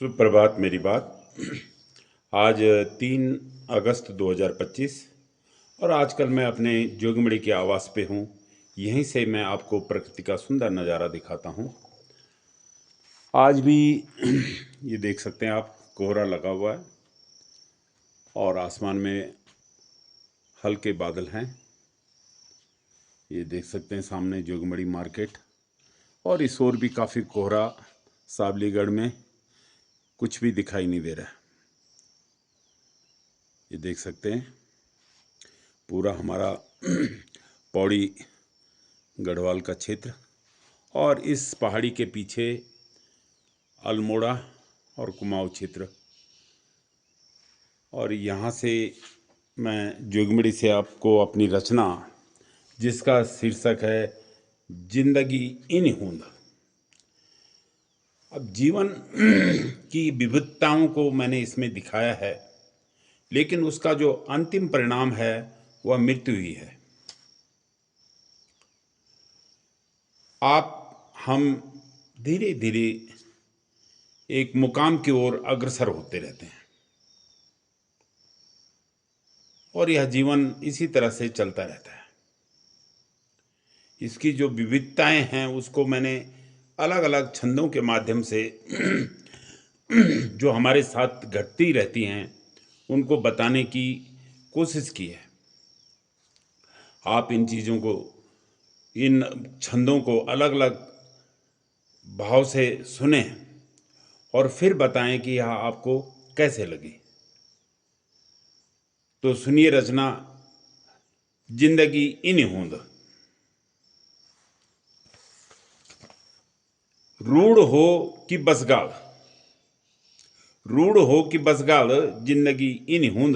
सुप्रभात। मेरी बात आज 3 अगस्त 2025 और आजकल मैं अपने जोगमड़ी के आवास पे हूँ। यहीं से मैं आपको प्रकृति का सुंदर नज़ारा दिखाता हूँ। आज भी ये देख सकते हैं आप, कोहरा लगा हुआ है और आसमान में हल्के बादल हैं। ये देख सकते हैं सामने जोगमड़ी मार्केट, और इस ओर भी काफ़ी कोहरा। सावलीगढ़ में कुछ भी दिखाई नहीं दे रहा है। ये देख सकते हैं पूरा हमारा पौड़ी गढ़वाल का क्षेत्र, और इस पहाड़ी के पीछे अल्मोड़ा और कुमाऊं क्षेत्र। और यहाँ से मैं जोगमड़ी से आपको अपनी रचना, जिसका शीर्षक है जिंदगी इन हूंद। अब जीवन की विविधताओं को मैंने इसमें दिखाया है, लेकिन उसका जो अंतिम परिणाम है वह मृत्यु ही है। हम धीरे धीरे एक मुकाम की ओर अग्रसर होते रहते हैं, और यह जीवन इसी तरह से चलता रहता है। इसकी जो विविधताएं हैं उसको मैंने अलग अलग छंदों के माध्यम से जो हमारे साथ घटती रहती हैं उनको बताने की कोशिश की है। आप इन चीज़ों को, इन छंदों को अलग अलग भाव से सुने और फिर बताएं कि यह आपको कैसे लगी। तो सुनिए रचना जिंदगी इन हूंद। रूढ़ हो कि बसगाल, रूढ़ हो कि बसगाल, जिंदगी इन हूंद।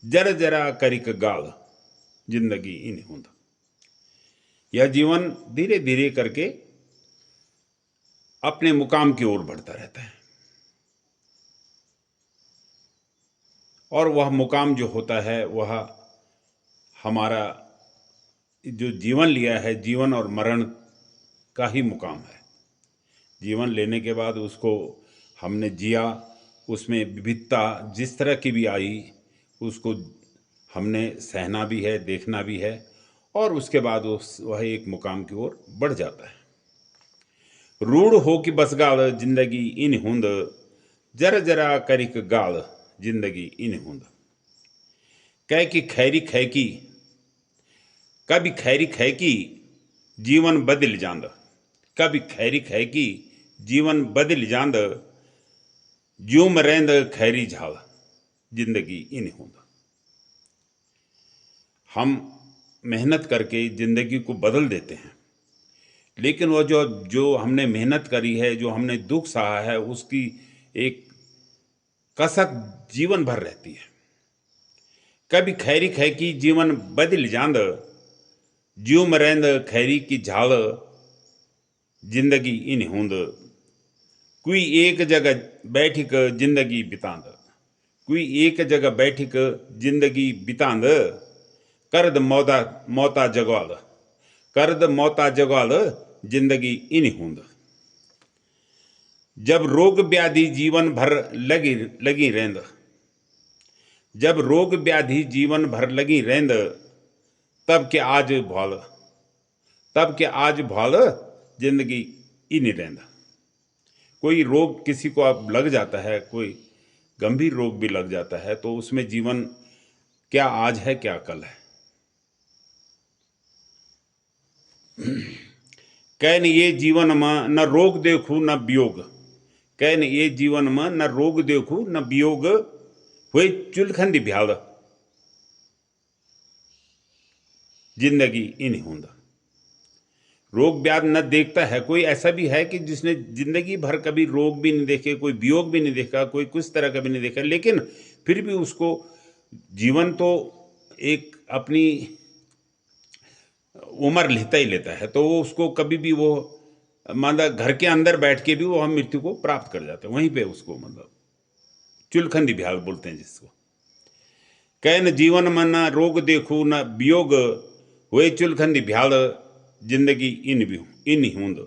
जरा जरा करिक गाल, जिंदगी इन हूंद। यह जीवन धीरे धीरे करके अपने मुकाम की ओर बढ़ता रहता है, और वह मुकाम जो होता है वह हमारा जो जीवन लिया है, जीवन और मरण का ही मुकाम है। जीवन लेने के बाद उसको हमने जिया, उसमें विविधता जिस तरह की भी आई उसको हमने सहना भी है, देखना भी है, और उसके बाद वह एक मुकाम की ओर बढ़ जाता है। रूढ़ हो कि बसगाल, जिंदगी इन हूंद। जरा जरा करिक गाल, जिंदगी इन हूंद। कह कि खैरी खैकी, कभी खैरी खैकी, जीवन बदल जांद। कभी खैरी खैकी, जीवन बदल जांद। ज्यूं मरेंद खैरी झाल, जिंदगी इन हूंद। हम मेहनत करके जिंदगी को बदल देते हैं, लेकिन वो जो जो हमने मेहनत करी है, जो हमने दुख सहा है, उसकी एक कसक जीवन भर रहती है। कभी खैरी खैकी, जीवन बदल जांद। ज्यूं मरेंद खैरी की झाल, जिंदगी इन हूंद। कोई एक जगह बैठिक जिंदगी बितांद। कोई एक जगह बैठिक जिंदगी बितांद। करद मौता मौता जगवाल, करद मौता जगवाल, जिंदगी इन हूंद। जब रोग व्याधि जीवन भर लगी लगी रेंद। जब रोग व्याधि जीवन भर लगी रेंद। तब के आज भौल, तब के आज भौल, जिंदगी इन रेंद। कोई रोग किसी को अब लग जाता है, कोई गंभीर रोग भी लग जाता है, तो उसमें जीवन क्या आज है क्या कल है। कैन ये जीवन में न रोग देखू न वियोग। कैन ये जीवन में न रोग देखू न वियोग। हुए चुलखंदी भ्याल, जिंदगी इन हूंद। रोग व्याध न देखता है। कोई ऐसा भी है कि जिसने जिंदगी भर कभी रोग भी नहीं देखे, कोई वियोग भी नहीं देखा, कोई कुछ तरह का भी नहीं देखा, लेकिन फिर भी उसको जीवन तो एक अपनी उम्र लेता ही लेता है, तो वो उसको कभी भी वो मतलब घर के अंदर बैठ के भी वो हम मृत्यु को प्राप्त कर जाते हैं। वहीं पे उसको मतलब चुलखंदी भ्याल बोलते हैं जिसको। कैन जीवन में न रोग देखू न वियोग। हुए चुलखंदी भ्याल, जिंदगी इन हूंद।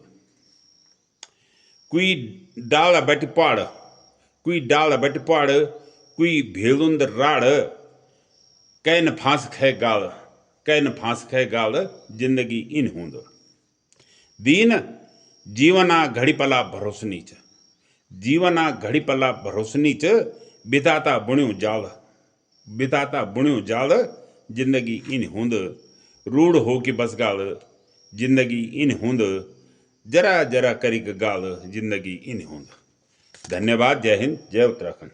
कोई डाल बट पाड़, कोई डाल बट पाड़, कोई भेलुंद राड़, कैन फांस खे गाल, कैन फांस खे गाल, जिंदगी इन हूंद। दीन जीवना घड़ी पला भरोसनी च, जीवना घड़ी पला भरोसनी च, बिताता बुणियो जाल, बिताता बुणियो जाल, जिंदगी इन हूंद। रूढ़ हो की बस गाल, जिंदगी इन हूंद। जरा जरा करिक गाल, जिंदगी इन हूंद। धन्यवाद। जय हिंद, जय उत्तराखंड।